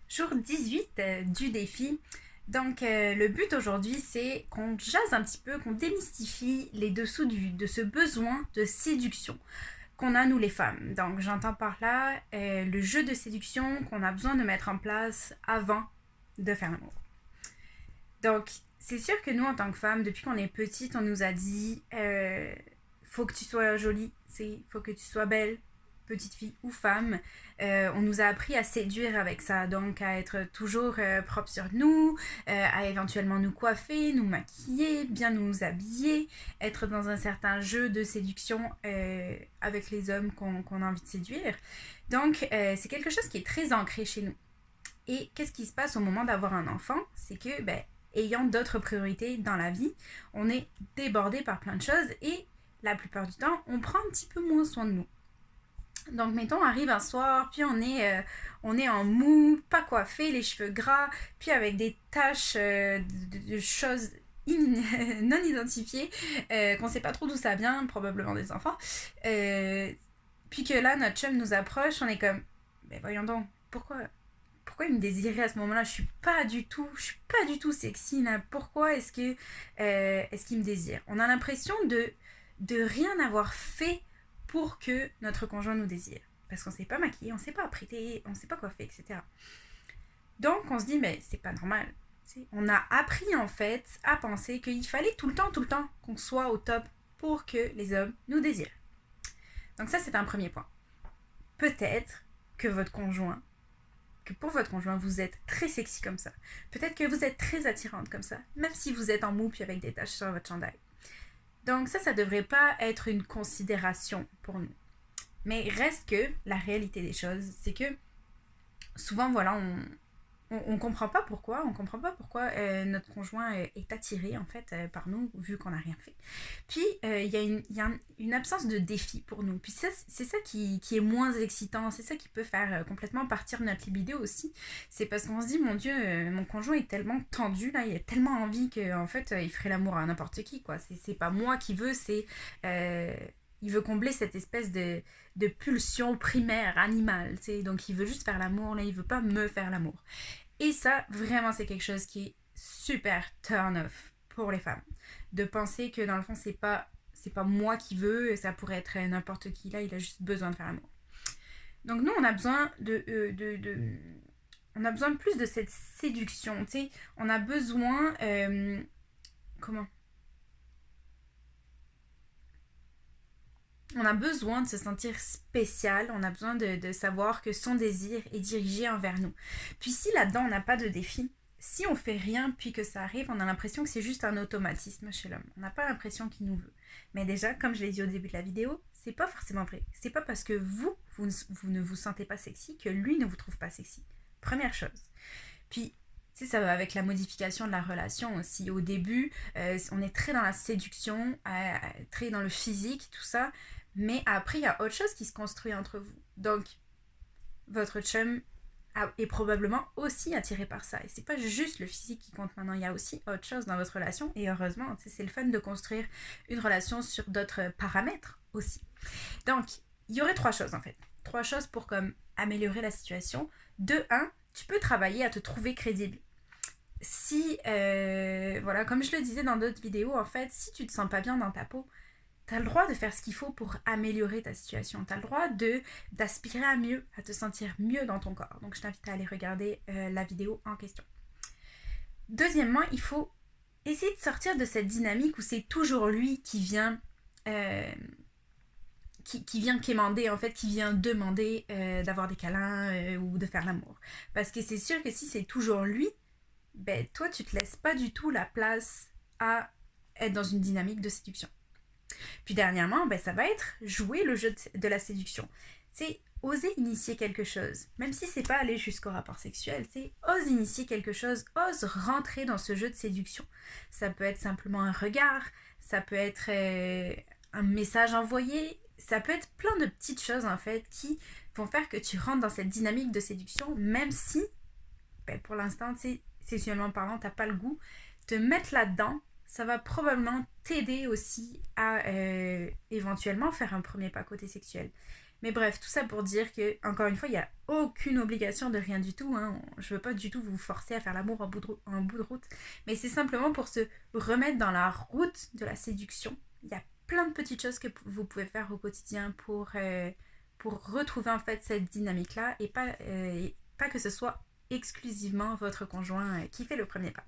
Jour 18 du défi. Donc, le but aujourd'hui, c'est qu'on jase un petit peu, qu'on démystifie les dessous de ce besoin de séduction qu'on a, nous les femmes. Donc, j'entends par là le jeu de séduction qu'on a besoin de mettre en place avant de faire l'amour. Donc, c'est sûr que nous, en tant que femmes, depuis qu'on est petite, on nous a dit faut que tu sois jolie, faut que tu sois belle, petite fille ou femme. On nous a appris à séduire avec ça, donc à être toujours propre sur nous, à éventuellement nous coiffer, nous maquiller, bien nous habiller, être dans un certain jeu de séduction avec les hommes qu'on a envie de séduire. Donc, c'est quelque chose qui est très ancré chez nous. Et qu'est-ce qui se passe au moment d'avoir un enfant? C'est que, ayant d'autres priorités dans la vie, on est débordé par plein de choses et la plupart du temps, on prend un petit peu moins soin de nous. Donc, mettons, arrive un soir, puis on est en mou, pas coiffé, les cheveux gras, puis avec des taches de choses non identifiées, qu'on ne sait pas trop d'où ça vient, probablement des enfants. Puis que là, notre chum nous approche, on est comme, mais voyons donc, pourquoi il me désirait à ce moment-là? Je suis pas du tout sexy là. Pourquoi est-ce qu'il me désire? On a l'impression de rien avoir fait pour que notre conjoint nous désire. Parce qu'on s'est pas maquillé, on s'est pas apprêté, on s'est pas coiffé, etc. Donc on se dit, mais c'est pas normal. On a appris en fait à penser qu'il fallait tout le temps qu'on soit au top pour que les hommes nous désirent. Donc ça, c'est un premier point. Peut-être que pour votre conjoint, vous êtes très sexy comme ça. Peut-être que vous êtes très attirante comme ça, même si vous êtes en mou puis avec des taches sur votre chandail. Donc ça devrait pas être une considération pour nous. Mais reste que la réalité des choses, c'est que souvent, voilà, on comprend pas pourquoi, notre conjoint est attiré en fait par nous vu qu'on n'a rien fait. Puis il y a une absence de défi pour nous. Puis ça, c'est ça qui est moins excitant, c'est ça qui peut faire complètement partir notre libido aussi. C'est parce qu'on se dit mon Dieu, mon conjoint est tellement tendu là, il a tellement envie que en fait il ferait l'amour à n'importe qui quoi. C'est pas moi qui veux, il veut combler cette espèce de pulsion primaire, animale, tu sais. Donc il veut juste faire l'amour, là, il veut pas me faire l'amour. Et ça, vraiment, c'est quelque chose qui est super turn off pour les femmes. De penser que dans le fond, c'est pas moi qui veux, ça pourrait être n'importe qui là, il a juste besoin de faire l'amour. Donc nous, on a besoin on a besoin de plus de cette séduction, tu sais. On a besoin, comment On a besoin de se sentir spécial, on a besoin de savoir que son désir est dirigé envers nous. Puis si là-dedans on n'a pas de défi, si on fait rien puis que ça arrive, on a l'impression que c'est juste un automatisme chez l'homme. On n'a pas l'impression qu'il nous veut. Mais déjà, comme je l'ai dit au début de la vidéo, c'est pas forcément vrai. C'est pas parce que vous ne vous sentez pas sexy que lui ne vous trouve pas sexy. Première chose. Puis tu sais, ça va avec la modification de la relation aussi. Au début, on est très dans la séduction, très dans le physique, tout ça. Mais après, il y a autre chose qui se construit entre vous. Donc, votre chum est probablement aussi attiré par ça. Et c'est pas juste le physique qui compte maintenant, il y a aussi autre chose dans votre relation. Et heureusement, c'est le fun de construire une relation sur d'autres paramètres aussi. Donc, il y aurait trois choses en fait. Trois choses pour comme améliorer la situation. De un, tu peux travailler à te trouver crédible. Si, voilà, comme je le disais dans d'autres vidéos, en fait, si tu te sens pas bien dans ta peau, t'as le droit de faire ce qu'il faut pour améliorer ta situation. T'as le droit d'aspirer à mieux, à te sentir mieux dans ton corps. Donc je t'invite à aller regarder la vidéo en question. Deuxièmement, il faut essayer de sortir de cette dynamique où c'est toujours lui qui vient qui vient quémander, en fait, qui vient demander d'avoir des câlins ou de faire l'amour. Parce que c'est sûr que si c'est toujours lui, ben toi tu te laisses pas du tout la place à être dans une dynamique de séduction. Puis dernièrement, ça va être jouer le jeu de la séduction. C'est oser initier quelque chose. Même si c'est pas aller jusqu'au rapport sexuel, c'est ose initier quelque chose, ose rentrer dans ce jeu de séduction. Ça peut être simplement un regard, ça peut être un message envoyé, ça peut être plein de petites choses en fait qui vont faire que tu rentres dans cette dynamique de séduction, même si, pour l'instant, sexuellement parlant, t'as pas le goût. Te mettre là-dedans, ça va probablement t'aider aussi à éventuellement faire un premier pas côté sexuel. Mais bref, tout ça pour dire que, encore une fois, il n'y a aucune obligation de rien du tout. Hein. Je veux pas du tout vous forcer à faire l'amour en bout de route. Mais c'est simplement pour se remettre dans la route de la séduction. Il y a plein de petites choses que vous pouvez faire au quotidien pour retrouver en fait cette dynamique-là et pas que ce soit exclusivement votre conjoint qui fait le premier pas.